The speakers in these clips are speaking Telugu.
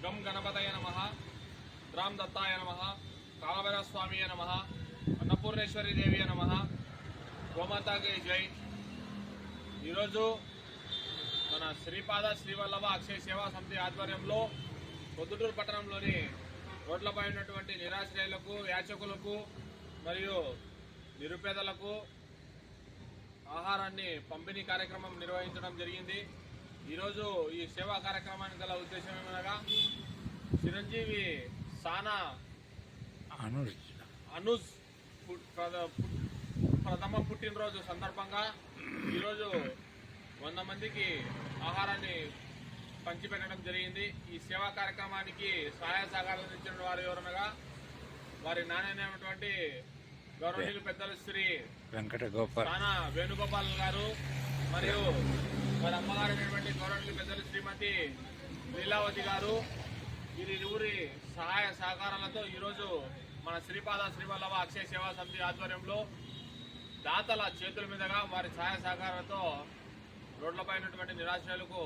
గం గణపతయ నమః, గ్రామ దత్తాయ నమః, కాలభైరవ స్వామియ నమః, అన్నపూర్ణేశ్వరి దేవియ నమః, గోమాతాకి జై. ఈరోజు మన శ్రీపాద శ్రీవల్లభ అక్షయ సేవా సమితి ఆధ్వర్యంలో పొద్దుటూరు పట్టణంలోని రోడ్లపై ఉన్నటువంటి నిరాశ్రయులకు, యాచకులకు మరియు నిరుపేదలకు ఆహారాన్ని పంపిణీ కార్యక్రమం నిర్వహించడం జరిగింది. ఈరోజు ఈ సేవా కార్యక్రమానికి గల ఉద్దేశం ఏమనగా చిరంజీవి సానా అనుజ్ ప్రథమ పుట్టినరోజు సందర్భంగా ఈరోజు 100 మందికి ఆహారాన్ని పంచిపెట్టడం జరిగింది. ఈ సేవా కార్యక్రమానికి సహాయ సహకారాలు ఇచ్చిన వారు ఎవరనగా వారి నాణ్యమైనటువంటి గౌరవనీయులు పెద్దలు శ్రీ సానా వేణుగోపాల్ గారు మరియు వారి అమ్మగారు అయినటువంటి గౌరవనీయులు పెద్దలు శ్రీమతి లీలావతి గారు. వీరిరువురి సహాయ సహకారాలతో ఈరోజు మన శ్రీపాద శ్రీవల్లభ అక్షయ సేవా సమితి ఆధ్వర్యంలో దాతల చేతుల మీదుగా వారి సహాయ సహకారాలతో రోడ్లపై ఉన్నటువంటి నిరాశ్రయులకు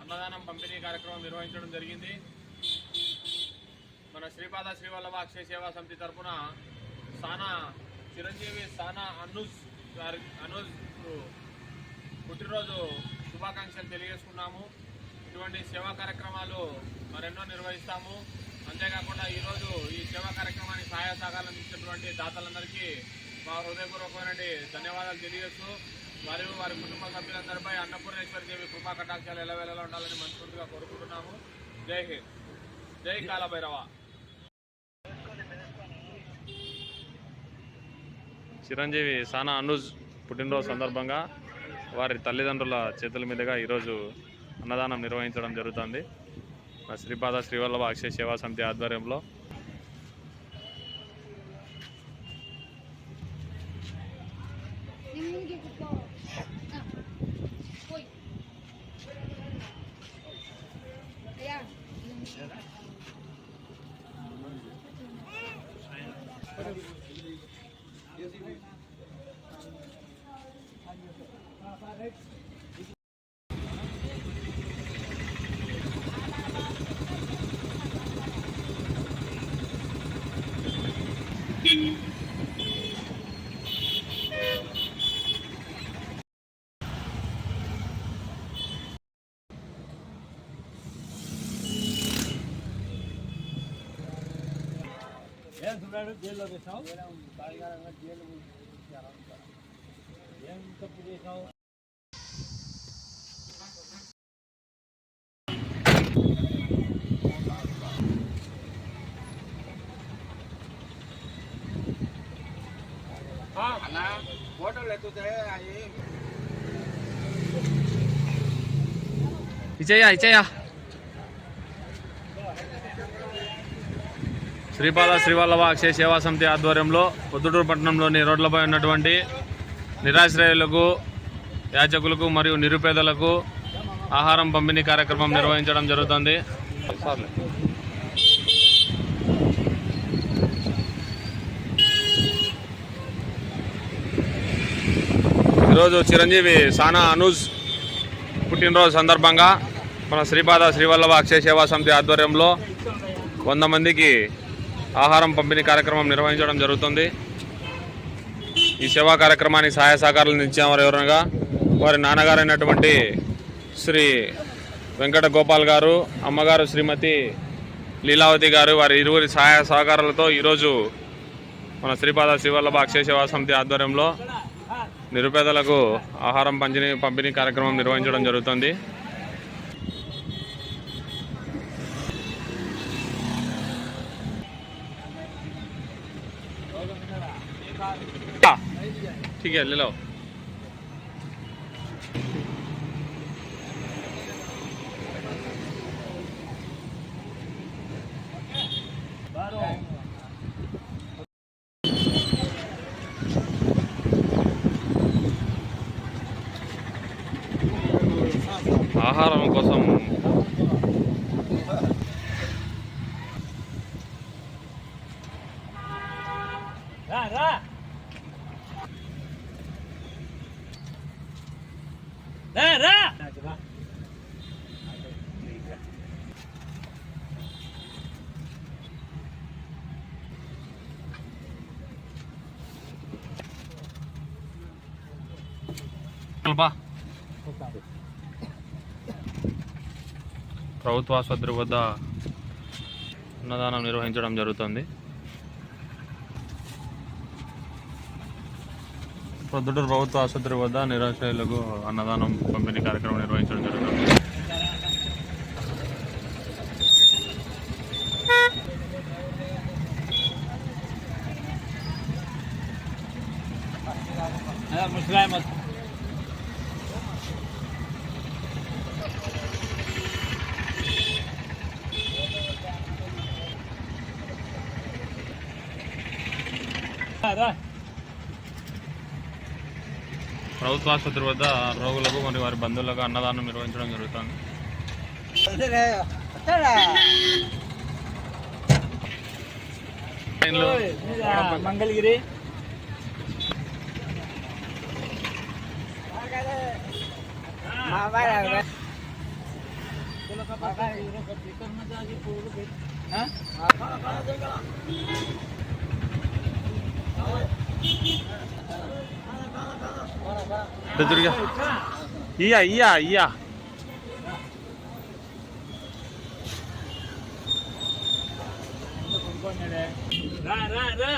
అన్నదానం పంపిణీ కార్యక్రమం నిర్వహించడం జరిగింది. మన శ్రీపాద శ్రీవల్లభ అక్షయ సేవా సమితి తరఫున చిరంజీవి సానా అనుజ్ పుట్టినరోజు శుభాకాంక్షలు తెలియజేసుకున్నాము. ఇటువంటి సేవా కార్యక్రమాలు మరెన్నో నిర్వహిస్తాము. అంతేకాకుండా ఈరోజు ఈ సేవా కార్యక్రమానికి సహాయ సహకారాలు అందించినటువంటి దాతలందరికీ మా హృదయపూర్వకమైన ధన్యవాదాలు తెలియజేస్తూ మరియు వారి కుటుంబ సభ్యులందరిపై అన్నపూర్ణేశ్వరి దేవి కృపా కటాక్షాలు ఎల్లవేళలా ఉండాలని మనస్ఫూర్తిగా కోరుకుంటున్నాము. జై హింద్, జై కాలభైరవ. చిరంజీవి సానా అనుజ్ పుట్టినరోజు సందర్భంగా వారి తల్లిదండ్రుల చేతుల మీదుగా ఈరోజు అన్నదానం నిర్వహించడం జరుగుతుంది. శ్రీపాద శ్రీవల్లభ అక్షయ సేవా సమితి ఆధ్వర్యంలో జైల్లో వేసావు, జైలు ఏం తప్పు చేసావు? అన్న ఫోటోలు ఎత్తుతే అవి ఇచ్చేయ శ్రీపాద శ్రీవల్లభ అక్షయ సేవా సమితి ఆధ్వర్యంలో పొద్దుటూరు పట్టణంలోని రోడ్లపై ఉన్నటువంటి నిరాశ్రయులకు, యాచకులకు మరియు నిరుపేదలకు ఆహారం పంపిణీ కార్యక్రమం నిర్వహించడం జరుగుతుంది. ఈరోజు చిరంజీవి సానా అనుజ్ పుట్టినరోజు సందర్భంగా మన శ్రీపాద శ్రీవల్లభ అక్షయ సేవా సమితి ఆధ్వర్యంలో 100 మందికి ఆహారం పంపిణీ కార్యక్రమం నిర్వహించడం జరుగుతుంది. ఈ సేవా కార్యక్రమానికి సహాయ సహకారాలు ఇచ్చేవారు ఎవరనగా వారి నాన్నగారైనటువంటి శ్రీ వెంకట గోపాల్ గారు, అమ్మగారు శ్రీమతి లీలావతి గారు. వారి ఇరువురి సహాయ సహకారాలతో ఈరోజు మన శ్రీపాద శ్రీవల్లభ అక్షయ సేవా సమితి ఆధ్వర్యంలో నిరుపేదలకు ఆహారం పంపిణీ కార్యక్రమం నిర్వహించడం జరుగుతుంది. ठीक है, ले लो. ఆహారం కోసం ప్రభుత్వ ఆసుపత్రి వద్ద అన్నదానం నిర్వహించడం జరుగుతుంది. ప్రొద్దుటూరు ప్రభుత్వ ఆసుపత్రి వద్ద నిరాశ్రయులకు అన్నదానం పంపిణీ కార్యక్రమం నిర్వహించడం జరుగుతుంది. मुस्लिम ప్రభుత్వ ఆసుపత్రి వద్ద రోగులకు మరియు వారి బంధువులకు అన్నదానం నిర్వహించడం జరుగుతుంది. मंगलगिरी ఇయ్యా ఇయ్యా ఇయ్యా రా రా రా